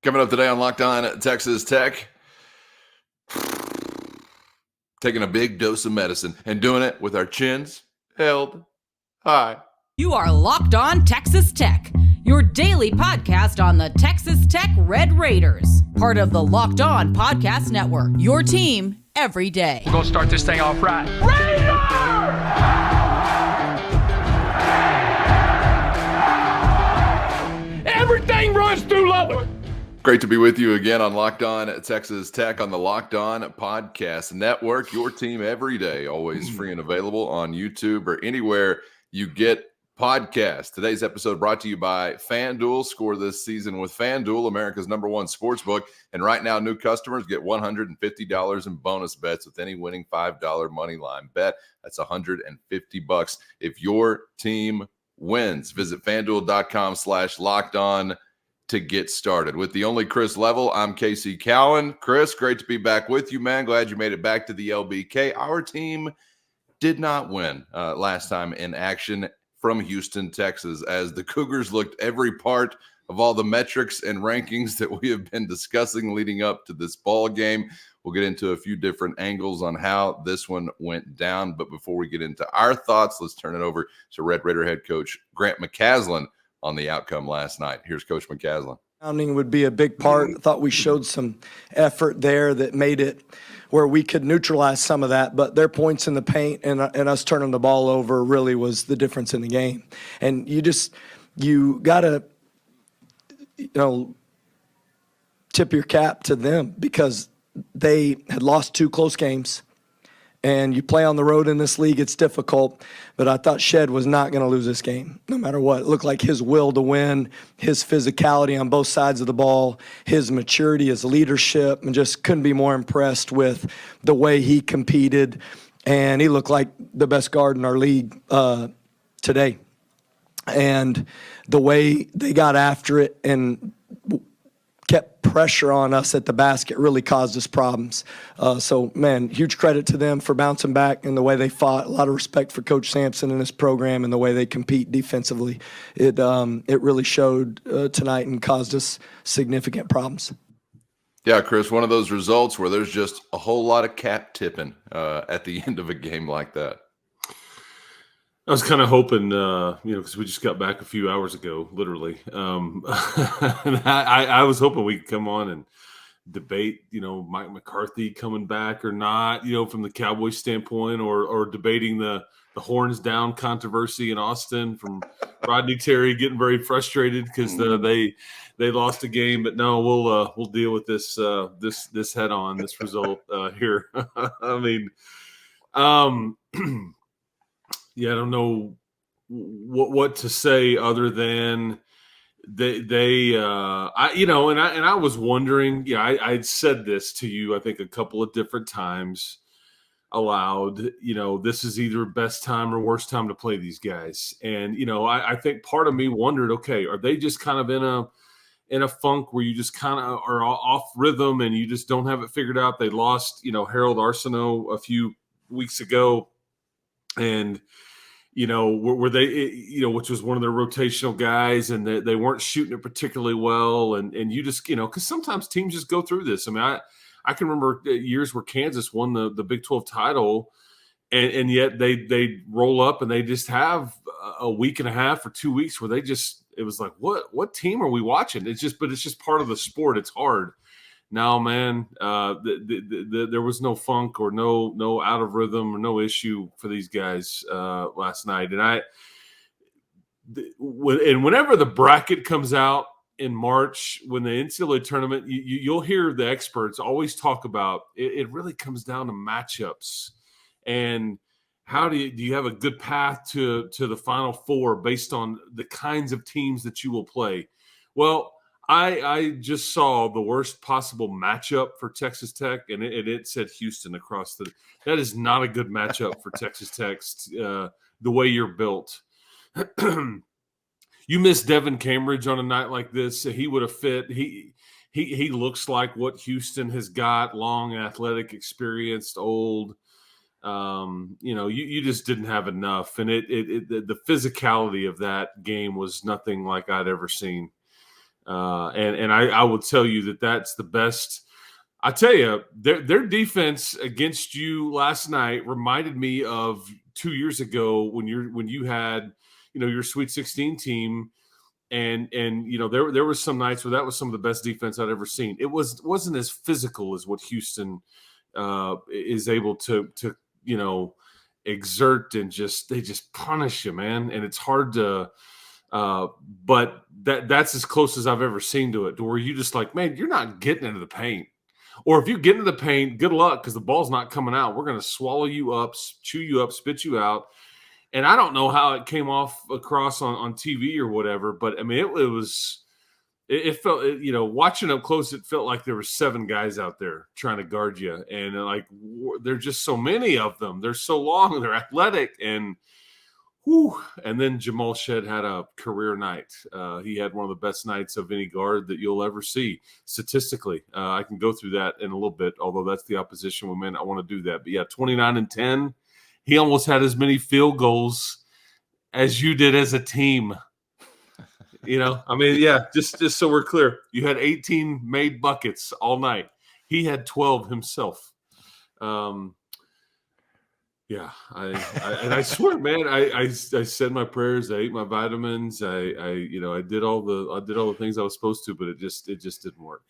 Coming up today on Locked On Texas Tech, taking a big dose of medicine and doing it with our chins held high. You are Locked On Texas Tech, your daily podcast on the Texas Tech Red Raiders, part of the Locked On Podcast Network, your team every day. We're going to start this thing off right. Raider! Everything runs through Lubbock. Great to be with you again on Locked On Texas Tech on the Locked On Podcast Network, your team every day, always free and available on YouTube or anywhere you get podcasts. Today's episode brought to you by FanDuel. Score this season with FanDuel, America's #1 sportsbook. And right now, new customers get $150 in bonus bets with any winning $5 money line bet. That's $150 if your team wins. Visit FanDuel.com/lockedon to get started. With the only Chris Level, I'm Casey Cowan. Chris, great to be back with you, man. Glad you made it back to the LBK. Our team did not win last time in action from Houston, Texas, as the Cougars looked every part of all the metrics and rankings that we have been discussing leading up to this ball game. We'll get into a few different angles on how this one went down. But before we get into our thoughts, let's turn it over to Red Raider head coach Grant McCasland on the outcome last night. Here's Coach McCasland. Grounding would be a big part. I thought we showed some effort there that made it where we could neutralize some of that, but their points in the paint and us turning the ball over really was the difference in the game. And you got to, tip your cap to them because they had lost 2 close games. And you play on the road in this league, it's difficult. But I thought Shed was not going to lose this game, no matter what. It looked like his will to win, his physicality on both sides of the ball, his maturity, his leadership, and just couldn't be more impressed with the way he competed. And he looked like the best guard in our league today. And the way they got after it and kept pressure on us at the basket really caused us problems. So, man, huge credit to them for bouncing back and the way they fought. A lot of respect for Coach Sampson and his program and the way they compete defensively. It really showed tonight and caused us significant problems. Yeah, Chris, one of those results where there's just a whole lot of cap tipping at the end of a game like that. I was kind of hoping, because we just got back a few hours ago, literally. And I was hoping we could come on and debate, Mike McCarthy coming back or not, from the Cowboys standpoint, or debating the horns down controversy in Austin from Rodney Terry getting very frustrated because they lost a game. But no, we'll deal with this head on, this result here. I mean, yeah, I don't know what to say other than I was wondering. Yeah, I'd said this to you, I think, a couple of different times aloud. This is either best time or worst time to play these guys, and I think part of me wondered, okay, are they just kind of in a funk where you just kind of are off rhythm and you just don't have it figured out? They lost, Harold Arsenault a few weeks ago. And, were they, which was one of their rotational guys, and they weren't shooting it particularly well. And you just, because sometimes teams just go through this. I mean, I can remember years where Kansas won the Big 12 title, and yet they roll up and they just have a week and a half or 2 weeks where it was like, what team are we watching? It's just part of the sport. It's hard. Now, man, there was no funk or no out of rhythm or no issue for these guys last night. And whenever the bracket comes out in March, when the NCAA tournament, you'll hear the experts always talk about it really comes down to matchups and how do you have a good path to the Final Four based on the kinds of teams that you will play. Well, I just saw the worst possible matchup for Texas Tech, and it said Houston across the – that is not a good matchup for Texas Tech, the way you're built. You miss Devin Cambridge on a night like this, he would have fit. He looks like what Houston has got, long, athletic, experienced, old. You just didn't have enough. And the physicality of that game was nothing like I'd ever seen. And I will tell you that that's the best. I tell you, their defense against you last night reminded me of 2 years ago when you had, your Sweet 16 team, and there was some nights where that was some of the best defense I'd ever seen. It wasn't as physical as what Houston is able to exert, and they just punish you, man. And it's hard to. But that's as close as I've ever seen to it, to where you just like, man, you're not getting into the paint. Or if you get into the paint, good luck, because the ball's not coming out. We're going to swallow you up, chew you up, spit you out. And I don't know how it came across on TV or whatever, but I mean, it felt, watching up close, it felt like there were 7 guys out there trying to guard you. And like, there's just so many of them. They're so long, they're athletic, and whew. And then Jamal Shed had a career night. He had one of the best nights of any guard that you'll ever see statistically. I can go through that in a little bit, although that's the opposition. We may not want to do that. But yeah, 29 and 10. He almost had as many field goals as you did as a team. I mean, yeah, just so we're clear, you had 18 made buckets all night. He had 12 himself. Yeah, I swear, man, I said my prayers, I ate my vitamins, I did all the things I was supposed to, but it just didn't work.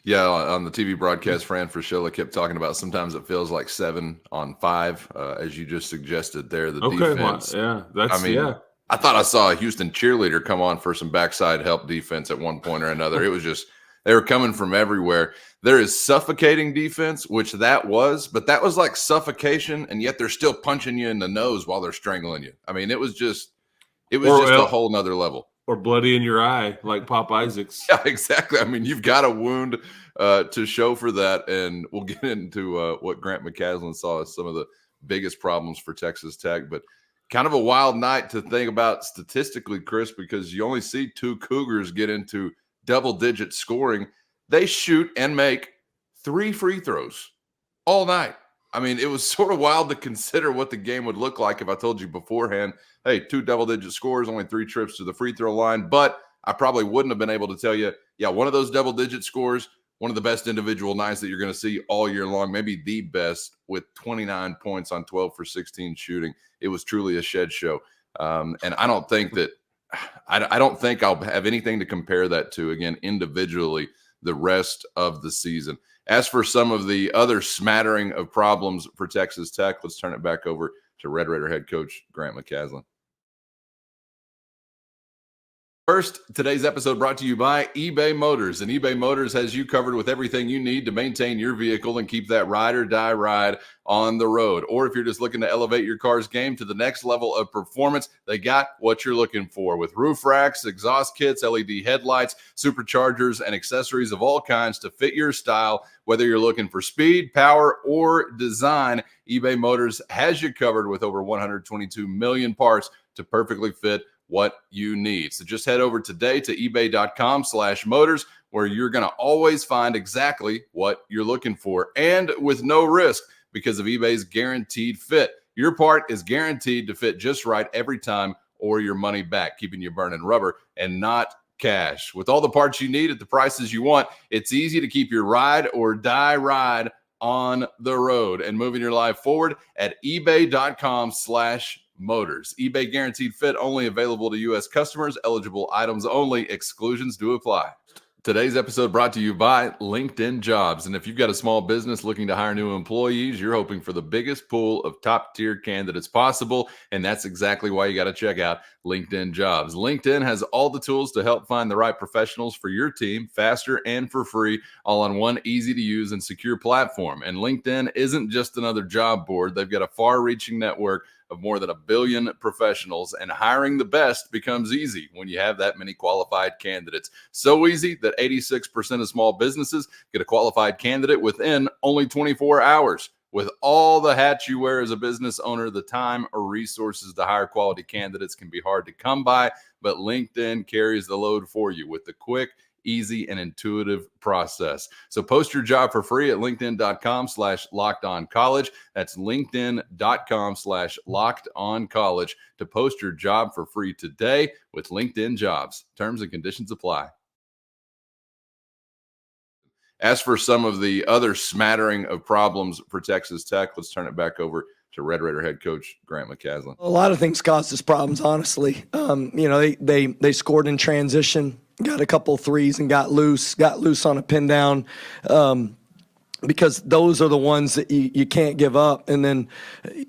Yeah, on the TV broadcast, Fran Fraschilla kept talking about sometimes it feels like 7 on 5, as you just suggested there. The defense. Well, yeah, I thought I saw a Houston cheerleader come on for some backside help defense at one point or another. It was just they were coming from everywhere. There is suffocating defense, which that was, but that was like suffocation, and yet they're still punching you in the nose while they're strangling you. I mean, it was just a whole nother level. Or bloody in your eye, like Pop Isaacs. Yeah, exactly. I mean, you've got a wound to show for that, and we'll get into what Grant McCasland saw as some of the biggest problems for Texas Tech. But kind of a wild night to think about statistically, Chris, because you only see 2 Cougars get into double-digit scoring. They shoot and make 3 free throws all night. I mean, it was sort of wild to consider what the game would look like if I told you beforehand, hey, 2 double-digit scores, only 3 trips to the free throw line. But I probably wouldn't have been able to tell you, yeah, one of those double-digit scores, one of the best individual nights that you're going to see all year long, maybe the best, with 29 points on 12 for 16 shooting. It was truly a Shed show. And I don't think I'll have anything to compare that to, again, individually, the rest of the season. As for some of the other smattering of problems for Texas Tech, let's turn it back over to Red Raider head coach Grant McCasland. First, today's episode brought to you by eBay Motors. And eBay Motors has you covered with everything you need to maintain your vehicle and keep that ride or die ride on the road. Or if you're just looking to elevate your car's game to the next level of performance, they got what you're looking for with roof racks, exhaust kits, LED headlights, superchargers, and accessories of all kinds to fit your style. Whether you're looking for speed, power, or design, eBay Motors has you covered with over 122 million parts to perfectly fit what you need. So just head over today to ebay.com/motors, where you're going to always find exactly what you're looking for, and with no risk because of eBay's guaranteed fit. Your part is guaranteed to fit just right every time, or your money back, keeping you burning rubber and not cash. With all the parts you need at the prices you want, it's easy to keep your ride or die ride on the road and moving your life forward at ebay.com/motors. eBay guaranteed fit, only available to U.S. customers, eligible items only, exclusions do apply. Today's episode brought to you by LinkedIn Jobs. And if you've got a small business looking to hire new employees, you're hoping for the biggest pool of top-tier candidates possible. And that's exactly why you got to check out LinkedIn Jobs. LinkedIn has all the tools to help find the right professionals for your team faster and for free, all on one easy-to-use and secure platform. And LinkedIn isn't just another job board. They've got a far-reaching network of more than 1 billion professionals, and hiring the best becomes easy when you have that many qualified candidates. So easy that 86% of small businesses get a qualified candidate within only 24 hours. With all the hats you wear as a business owner, the time or resources to hire quality candidates can be hard to come by, but LinkedIn carries the load for you with the quick, easy, and intuitive process. So post your job for free at linkedin.com/lockedoncollege. That's linkedin.com/lockedoncollege to post your job for free today with LinkedIn Jobs. Terms and conditions apply. As for some of the other smattering of problems for Texas Tech, let's turn it back over to Red Raider head coach Grant McCaslin. A lot of things caused us problems, honestly. They scored in transition, got a couple threes and got loose on a pin down. Because those are the ones that you can't give up. And then,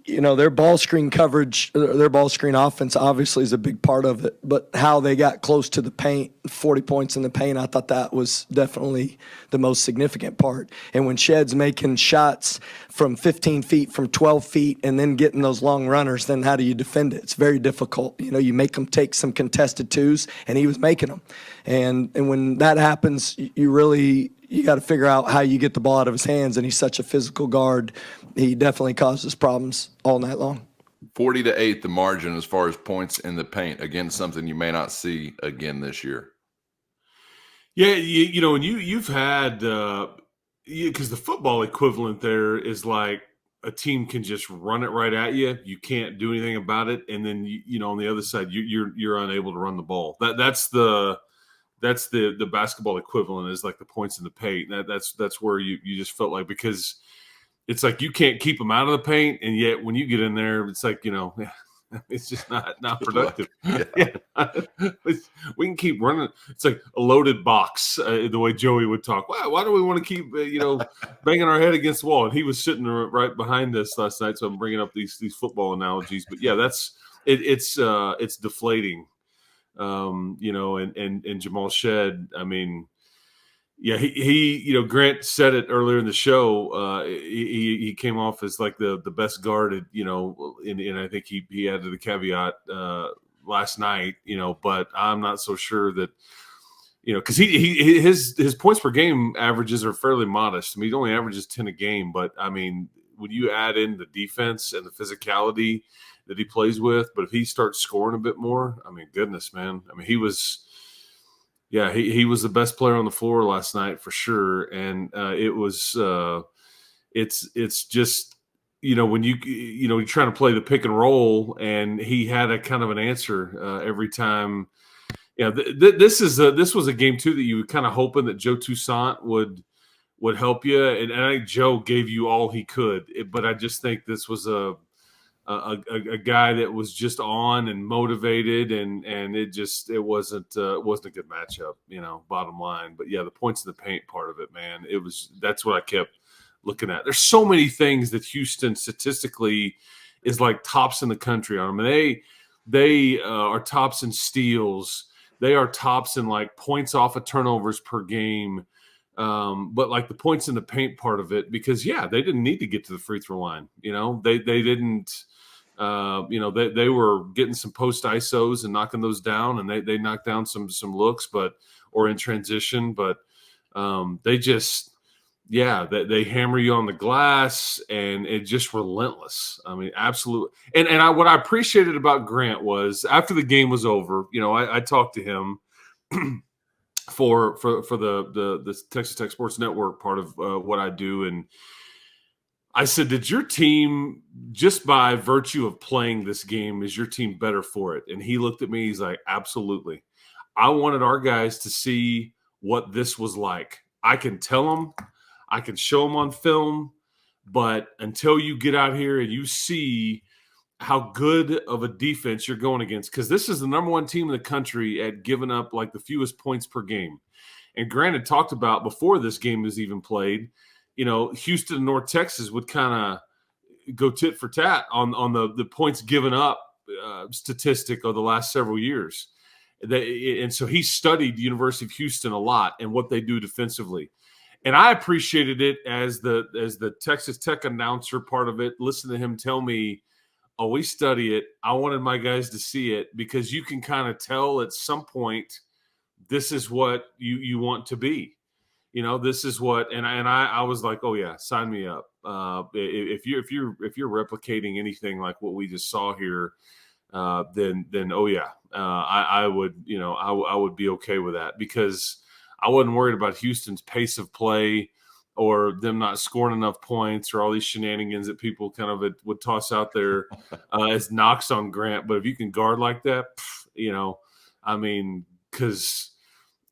their ball screen coverage, their ball screen offense obviously is a big part of it. But how they got close to the paint, 40 points in the paint, I thought that was definitely the most significant part. And when Shed's making shots from 15 feet, from 12 feet, and then getting those long runners, then how do you defend it? It's very difficult. You make them take some contested twos, and he was making them. And when that happens, you got to figure out how you get the ball out of his hands, and he's such a physical guard. He definitely causes problems all night long. 40-8, the margin as far as points in the paint. Again, something you may not see again this year. Yeah, and you've had because the football equivalent there is like a team can just run it right at you. You can't do anything about it, and then on the other side, you're unable to run the ball. That's the basketball equivalent is like the points in the paint. That's where you just felt like, because it's like you can't keep them out of the paint, and yet when you get in there, it's like it's just not productive. We can keep running. It's like a loaded box, the way Joey would talk. Why do we want to keep banging our head against the wall? And he was sitting right behind us last night, so I'm bringing up these football analogies. But yeah, it's deflating. And Jamal Shed, I mean, yeah, he Grant said it earlier in the show. He came off as like the best guarded, and I think he added the caveat last night, but I'm not so sure that, because his points per game averages are fairly modest. I mean, he only averages 10 a game, but I mean, when you add in the defense and the physicality that he plays with, but if he starts scoring a bit more, I mean, goodness, man. I mean, he was the best player on the floor last night for sure. And it was, it's just, when you're trying to play the pick and roll, and he had a kind of an answer every time. Yeah, this was a game too that you were kind of hoping that Joe Toussaint would help you, and I think Joe gave you all he could. But I just think this was a guy that was just on and motivated, and it wasn't a good matchup, bottom line. But yeah, the points in the paint part of it, man, that's what I kept looking at. There's so many things that Houston statistically is like tops in the country on them. And they are tops in steals. They are tops in like points off of turnovers per game. But like the points in the paint part of it, because they didn't need to get to the free throw line. They didn't. They were getting some post ISOs and knocking those down, and they knocked down some looks, or in transition. But they just they hammer you on the glass, and it's just relentless. I mean, absolutely. And what I appreciated about Grant was after the game was over, I talked to him. For the Texas Tech Sports Network part of what I do, and I said, did your team, just by virtue of playing this game, is your team better for it? And he looked at me, he's like, absolutely. I wanted our guys to see what this was like. I can tell them, I can show them on film, but until you get out here and you see how good of a defense you're going against, because this is the number one team in the country at giving up like the fewest points per game. And Grant had talked about before this game was even played, Houston and North Texas would kind of go tit for tat on the points given up statistic of the last several years. And so he studied the University of Houston a lot and what they do defensively. And I appreciated it as the Texas Tech announcer part of it. Listen to him tell me, oh, we study it. I wanted my guys to see it, because you can kind of tell at some point this is what you want to be. This is what, and I was like, oh yeah, sign me up. If you're replicating anything like what we just saw here, then oh yeah, I would I would be okay with that, because I wasn't worried about Houston's pace of play or them not scoring enough points or all these shenanigans that people kind of would toss out there as knocks on Grant. But if you can guard like that, I mean, because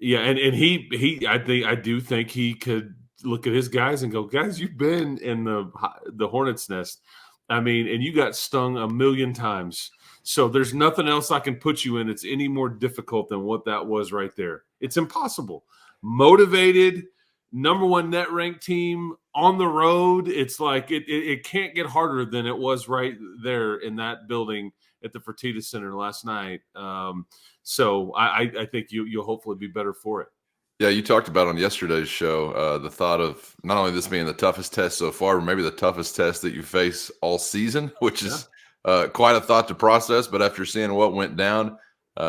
and I do think he could look at his guys and go, guys, you've been in the hornet's nest. I mean, and you got stung a million times. So there's nothing else I can put you in. It's any more difficult than what that was right there. It's impossible. Motivated, number one net ranked team on the road. It's like it can't get harder than it was right there in that building at the Fertitta Center last night. So I think you'll hopefully be better for it. Yeah, you talked about on yesterday's show the thought of not only this being the toughest test so far, but maybe the toughest test that you face all season, which is quite a thought to process. But after seeing what went down,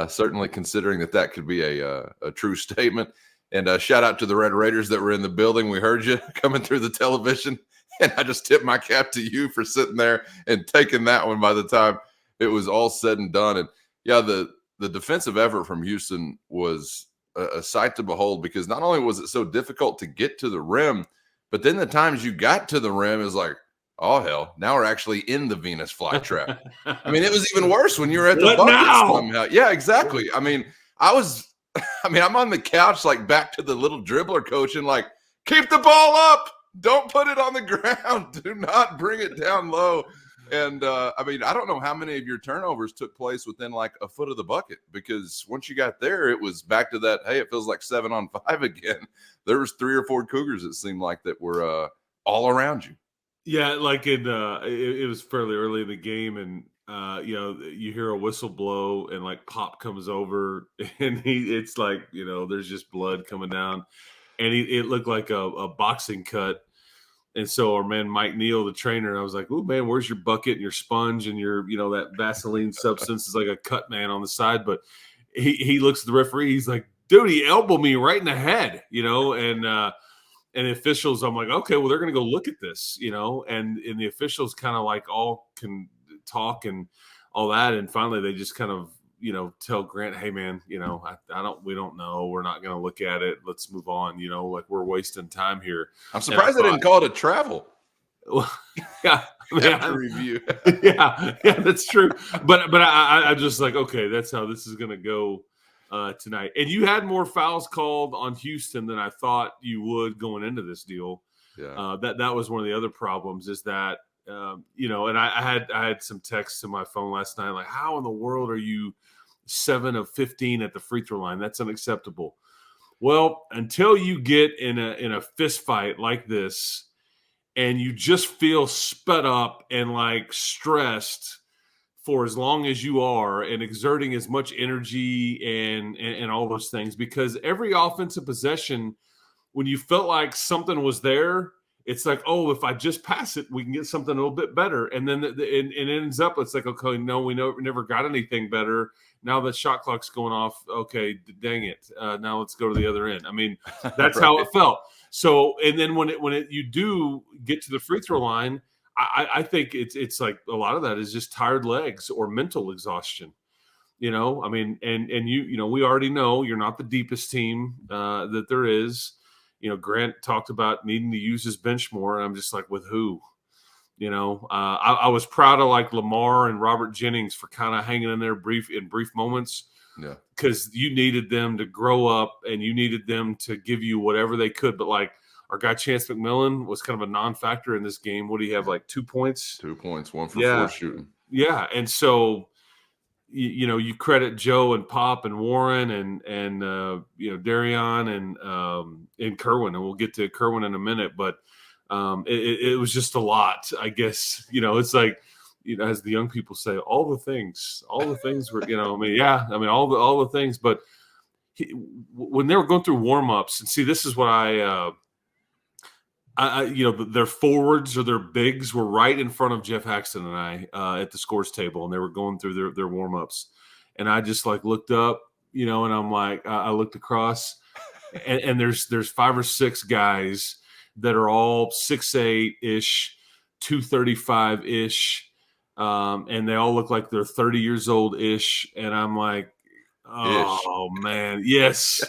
certainly considering that could be a true statement. And shout out to the Red Raiders that were in the building. We heard you coming through the television, and I just tipped my cap to you for sitting there and taking that one by the time it was all said and done. And yeah, the defensive effort from Houston was a sight to behold, because not only was it so difficult to get to the rim, but then the times you got to the rim is like, oh hell, now we're actually in the Venus flytrap. I mean, it was even worse when you were at the bucket somehow. Yeah, exactly. I mean, I'm on the couch, like back to the little dribbler coach, and like, keep the ball up. Don't put it on the ground. Do not bring it down low. And I mean, I don't know how many of your turnovers took place within like a foot of the bucket, because once you got there, it was back to that, hey, it feels like 7-on-5 again. There was 3 or 4 Cougars, it seemed like, that were all around you. Yeah, like it was fairly early in the game, and you hear a whistle blow, and like Pop comes over, and it's like, there's just blood coming down, and it looked like a boxing cut. And so our man Mike Neal, the trainer, I was like, "Oh man, where's your bucket and your sponge and your that Vaseline substance?" Is like a cut man on the side, but he looks at the referee. He's like, "Dude, he elbowed me right in the head," and the officials, I'm like, okay, well, they're going to go look at this, and the officials kind of like all can talk and all that. And finally they just kind of, tell Grant, hey man, we don't know. We're not going to look at it. Let's move on. Like we're wasting time here. I'm surprised they didn't call it a travel. Well, yeah. Review. yeah, that's true. But I'm just like, okay, that's how this is going to go tonight. And you had more fouls called on Houston than I thought you would going into this deal. Yeah. That was one of the other problems, is that and I had some texts to my phone last night like, how in the world are you 7 of 15 at the free throw line? That's unacceptable. Well, until you get in a fist fight like this and you just feel sped up and like stressed for as long as you are and exerting as much energy and all those things, because every offensive possession, when you felt like something was there, it's like, oh, if I just pass it, we can get something a little bit better. And then it ends up, it's like, okay, no, we never got anything better. Now the shot clock's going off. Okay, dang it. Now let's go to the other end. I mean, that's right. How it felt. So, and then when you do get to the free throw line, I think it's like a lot of that is just tired legs or mental exhaustion. I mean, and we already know you're not the deepest team that there is. Grant talked about needing to use his bench more, and I'm just like, with who? I was proud of like Lamar and Robert Jennings for kind of hanging in there in brief moments. Yeah, because you needed them to grow up and you needed them to give you whatever they could. But like our guy Chance McMillan was kind of a non-factor in this game. What do you have, like 2 points? 2 points, 1 for 4 shooting. Yeah, and so you credit Joe and Pop and Warren and Darion and Kerwin, and we'll get to Kerwin in a minute. But it was just a lot, I guess. It's like, as the young people say, all the things were, all the things. But when they were going through warm-ups, and see, this is what their forwards or their bigs were right in front of Jeff Haxton and I at the scores table, and they were going through their warm-ups. And I just like looked up, and I'm like, I looked across, and there's 5 or 6 guys that are all 6'8"-ish, 235-ish. And they all look like they're 30 years old-ish. And I'm like, oh, man, yes.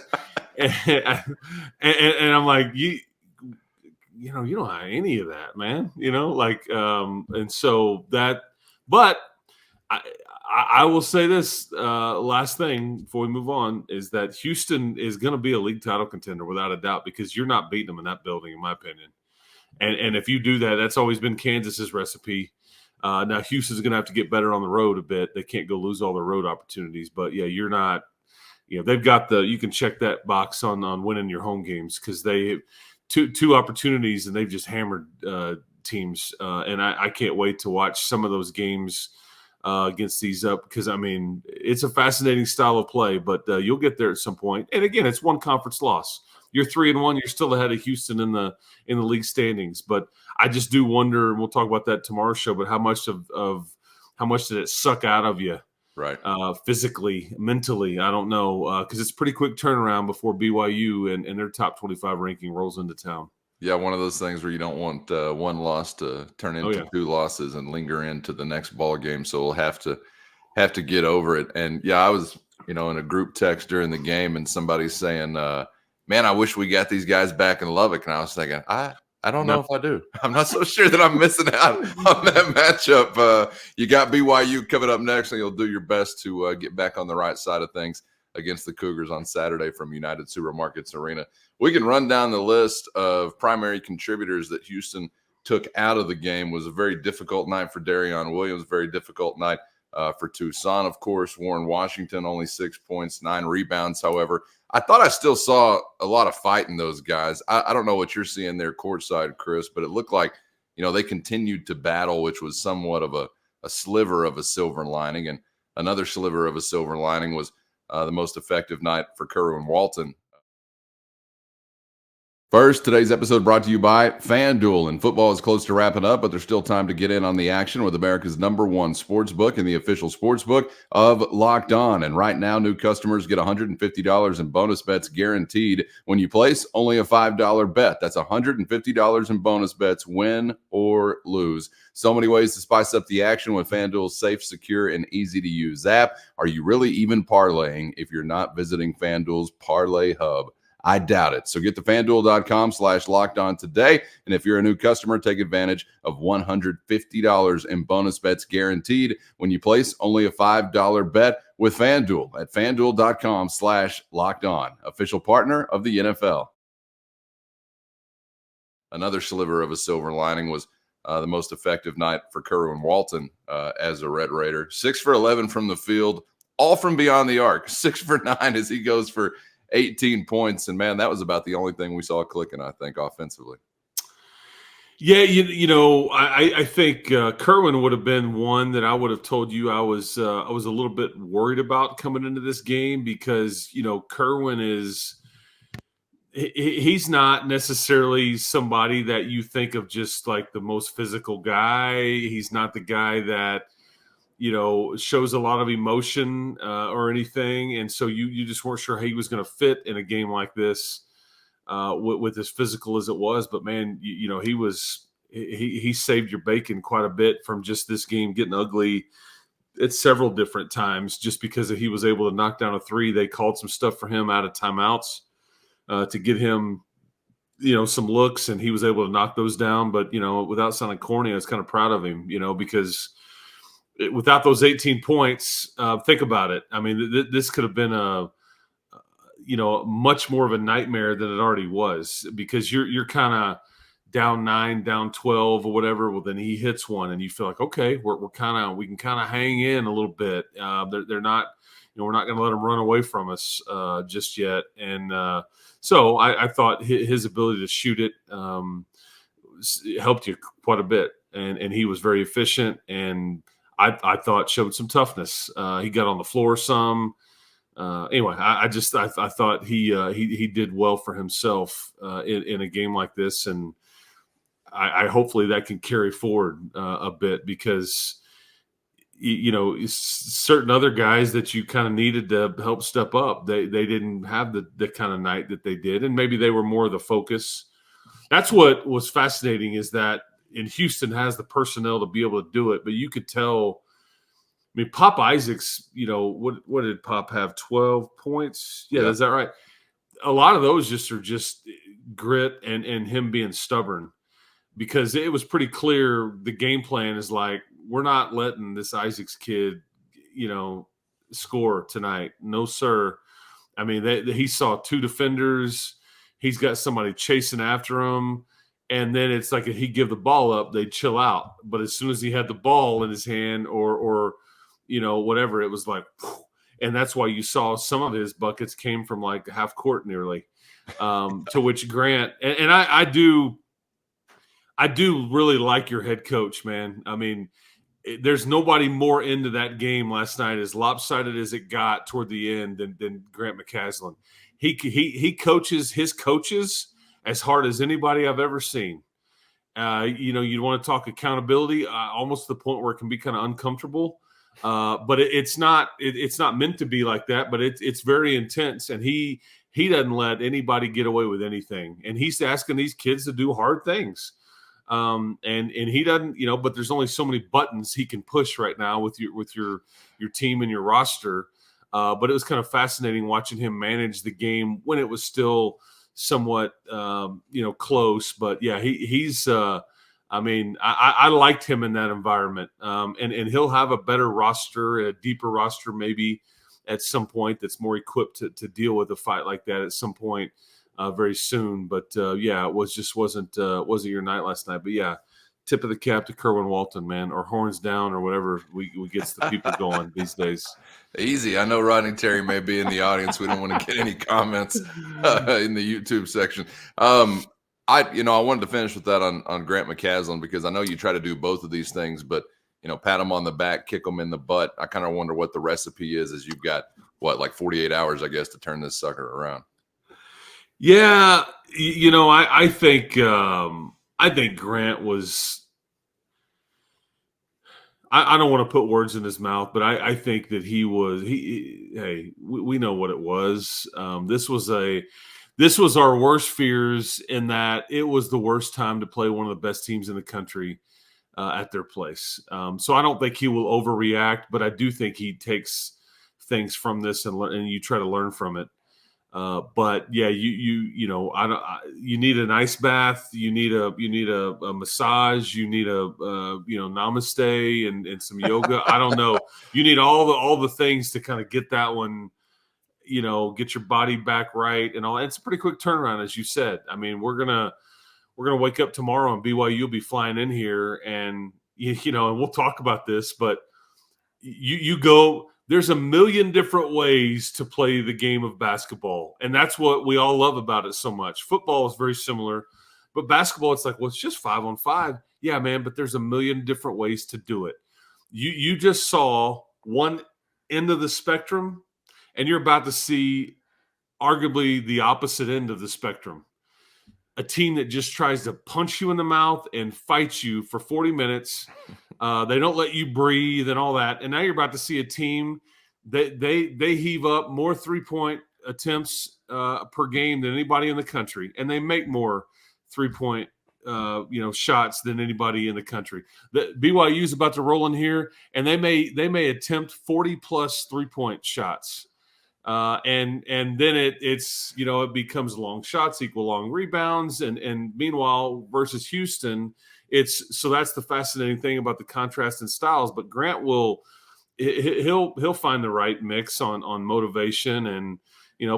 and I'm like, you don't have any of that, man. And so that – but I will say this last thing before we move on is that Houston is going to be a league title contender without a doubt because you're not beating them in that building, in my opinion. And if you do that, that's always been Kansas's recipe. Now Houston's going to have to get better on the road a bit. They can't go lose all their road opportunities. But yeah, you're not. They've got you can check that box on winning your home games because they have two opportunities and they've just hammered teams. And I can't wait to watch some of those games against these up because it's a fascinating style of play. But you'll get there at some point. And again, it's one conference loss. You're 3-1. You're still ahead of Houston in the league standings. But I just do wonder, and we'll talk about that tomorrow's show. But how much how much did it suck out of you, right? Physically, mentally, I don't know, because it's pretty quick turnaround before BYU and their top 25 ranking rolls into town. Yeah, one of those things where you don't want one loss to turn into two losses and linger into the next ball game. So we'll have to get over it. And yeah, I was in a group text during the game, and somebody's saying, man, I wish we got these guys back in Lubbock. And I was thinking, I don't know if I do. I'm not so sure that I'm missing out on that matchup. You got BYU coming up next, and you'll do your best to get back on the right side of things against the Cougars on Saturday from United Supermarkets Arena. We can run down the list of primary contributors that Houston took out of the game. It was a very difficult night for Darion Williams, very difficult night for Tucson, of course. Warren Washington, only 6 points, 9 rebounds. However, I thought I still saw a lot of fight in those guys. I don't know what you're seeing there courtside, Chris, but it looked like, they continued to battle, which was somewhat of a sliver of a silver lining. And another sliver of a silver lining was the most effective night for Kerwin Walton. First, today's episode brought to you by FanDuel. And football is close to wrapping up, but there's still time to get in on the action with America's #1 sports book and the official sports book of Locked On. And right now, new customers get $150 in bonus bets guaranteed when you place only a $5 bet. That's $150 in bonus bets, win or lose. So many ways to spice up the action with FanDuel's safe, secure, and easy-to-use app. Are you really even parlaying if you're not visiting FanDuel's Parlay Hub? I doubt it. So get to FanDuel.com/lockedon today. And if you're a new customer, take advantage of $150 in bonus bets guaranteed when you place only a $5 bet with FanDuel at FanDuel.com/lockedon, official partner of the NFL. Another sliver of a silver lining was the most effective night for Kerwin Walton as a Red Raider. 6 for 11 from the field, all from beyond the arc. 6 for 9 as he goes for 18 points. And, man, that was about the only thing we saw clicking, I think, offensively. Yeah, I think Kerwin would have been one that I would have told you I was a little bit worried about coming into this game because, Kerwin he's not necessarily somebody that you think of just like the most physical guy. He's not the guy that shows a lot of emotion or anything. And so you just weren't sure how he was going to fit in a game like this with as physical as it was. But, man, he saved your bacon quite a bit from just this game getting ugly at several different times just because he was able to knock down a three. They called some stuff for him out of timeouts to get him, some looks, and he was able to knock those down. But, without sounding corny, I was kind of proud of him, because – without those 18 points, think about it. I mean, this could have been much more of a nightmare than it already was because you're kind of down 9, down 12 or whatever. Well, then he hits one and you feel like, okay, we can kind of hang in a little bit. They're not, we're not going to let them run away from us just yet. And so I thought his ability to shoot it helped you quite a bit. And he was very efficient and I thought showed some toughness. He got on the floor some. Anyway, I thought he did well for himself in a game like this, and I hopefully that can carry forward a bit because certain other guys that you kind of needed to help step up, they didn't have the kind of night that they did, and maybe they were more of the focus. That's what was fascinating is that. In Houston has the personnel to be able to do it, but you could tell. I mean, Pop Isaacs. What did Pop have? 12 points. Yeah, is that right? A lot of those are just grit and him being stubborn, because it was pretty clear the game plan is like we're not letting this Isaacs kid, score tonight. No, sir. I mean, he saw two defenders. He's got somebody chasing after him. And then it's like if he give the ball up, they'd chill out. But as soon as he had the ball in his hand or whatever, it was like, and that's why you saw some of his buckets came from like half court nearly. To which Grant and I do really like your head coach, man. I mean, there's nobody more into that game last night, as lopsided as it got toward the end, than Grant McCasland. He coaches his coaches as hard as anybody I've ever seen. You want to talk accountability, almost to the point where it can be kind of uncomfortable. But it's not meant to be like that. But it's very intense, and he doesn't let anybody get away with anything. And he's asking these kids to do hard things. And he doesn't, but there's only so many buttons he can push right now with your team and your roster. But it was kind of fascinating watching him manage the game when it was still somewhat, close. But yeah, he's. I liked him in that environment. And he'll have a better roster, a deeper roster, maybe at some point that's more equipped to deal with a fight like that at some point. Very soon, but it wasn't your night last night. But yeah, tip of the cap to Kerwin Walton, man, or horns down, or whatever we gets the people going these days. Easy. I know Rodney Terry may be in the audience. We don't want to get any comments in the YouTube section. I wanted to finish with that on Grant McCasland, because I know you try to do both of these things, but pat him on the back, kick him in the butt. I kind of wonder what the recipe is, as you've got 48 hours, I guess, to turn this sucker around. Yeah, I think Grant was. I don't want to put words in his mouth, but I think that he was. We know what it was. This was our worst fears, in that it was the worst time to play one of the best teams in the country at their place. So I don't think he will overreact, but I do think he takes things from this and you try to learn from it. But yeah, you need an ice bath, you need a massage, you need a namaste and some yoga. I don't know. You need all the things to kind of get that one, get your body back right and all. It's a pretty quick turnaround, as you said. I mean, we're gonna wake up tomorrow and BYU will be flying in here, and and we'll talk about this, but you go. There's a million different ways to play the game of basketball, and that's what we all love about it so much. Football is very similar, but basketball, it's like, well, it's just 5-on-5. Yeah, man, but there's a million different ways to do it. You just saw one end of the spectrum, and you're about to see arguably the opposite end of the spectrum. A team that just tries to punch you in the mouth and fight you for 40 minutes. They don't let you breathe and all that. And now you're about to see a team that they heave up more 3-point attempts per game than anybody in the country, and they make more 3-point shots than anybody in the country. The BYU is about to roll in here, and they may attempt 40 plus 3-point shots. And then it becomes long shots equal long rebounds. And meanwhile, versus Houston, so that's the fascinating thing about the contrast in styles. But Grant he'll find the right mix on motivation and,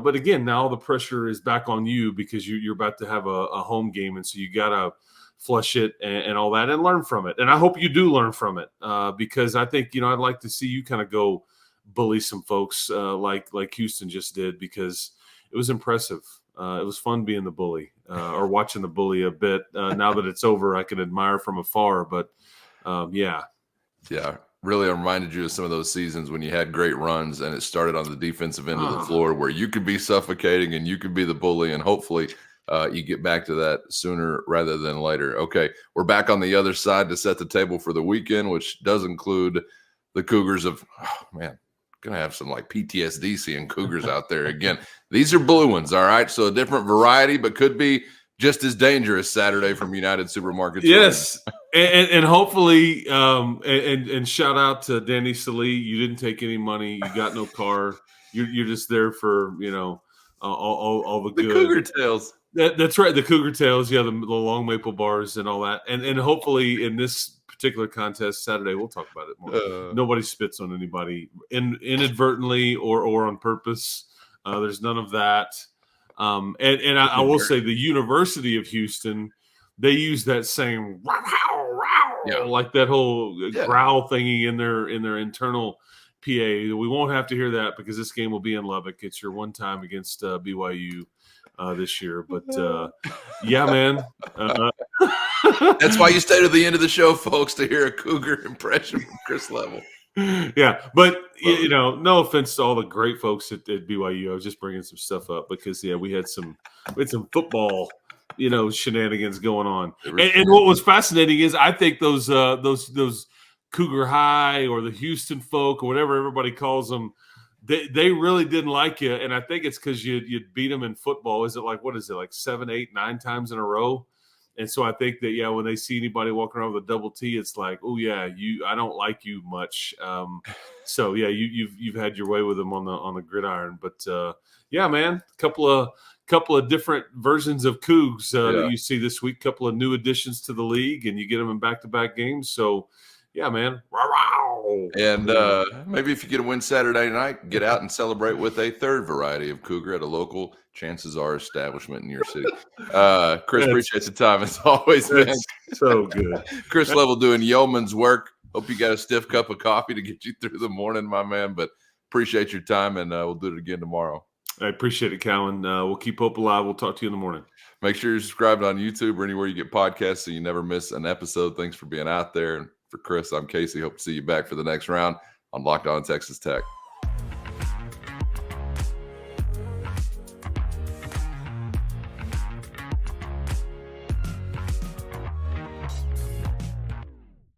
but again, now the pressure is back on you because you're about to have a home game. And so you got to flush it and all that and learn from it. And I hope you do learn from it because I think, I'd like to see you kind of go bully some folks like Houston just did, because it was impressive. It was fun being the bully or watching the bully a bit. Now that it's over, I can admire from afar. But yeah, really reminded you of some of those seasons when you had great runs and it started on the defensive end of the floor where you could be suffocating and you could be the bully, and hopefully you get back to that sooner rather than later. Okay, we're back on the other side to set the table for the weekend, which does include the Cougars of gonna have some like PTSD seeing Cougars out there again. These are blue ones, all right, so a different variety, but could be just as dangerous Saturday from United Supermarkets. Yes, and hopefully and shout out to Danny Salee. You didn't take any money, you got no car, you're just there for all the good Cougar Tails. That's right, the Cougar Tails. Yeah, the long maple bars and all that, and hopefully in this particular contest Saturday. We'll talk about it more. Nobody spits on anybody inadvertently or on purpose. There's none of that. I will say the University of Houston, they use that same like that whole growl thingy in their internal PA. We won't have to hear that because this game will be in Lubbock. It's your one time against BYU this year. But yeah, man. That's why you stay to the end of the show, folks, to hear a Cougar impression from Chris Level. Yeah, but no offense to all the great folks at BYU. I was just bringing some stuff up because we had some football, shenanigans going on. And what was fascinating is I think those Cougar High or the Houston folk or whatever everybody calls them, they really didn't like you, and I think it's because you beat them in football. Is it like 7, 8, 9 times in a row? And so I think that when they see anybody walking around with a double T, it's like, oh yeah, I don't like you much. So yeah, you've had your way with them on the gridiron, but yeah, man, couple of different versions of Cougs that you see this week. Couple of new additions to the league, and you get them in back-to-back games. So yeah, man. And maybe if you get a win Saturday night, get out and celebrate with a third variety of Cougar at a local, chances are, establishment in your city. Chris, appreciate the time as always, man. So good. Chris Level doing yeoman's work. Hope you got a stiff cup of coffee to get you through the morning, my man. But appreciate your time, and we'll do it again tomorrow. I appreciate it, Callan. We'll keep hope alive. We'll talk to you in the morning. Make sure you're subscribed on YouTube or anywhere you get podcasts so you never miss an episode. Thanks for being out there. And for Chris, I'm Casey. Hope to see you back for the next round on Locked On Texas Tech.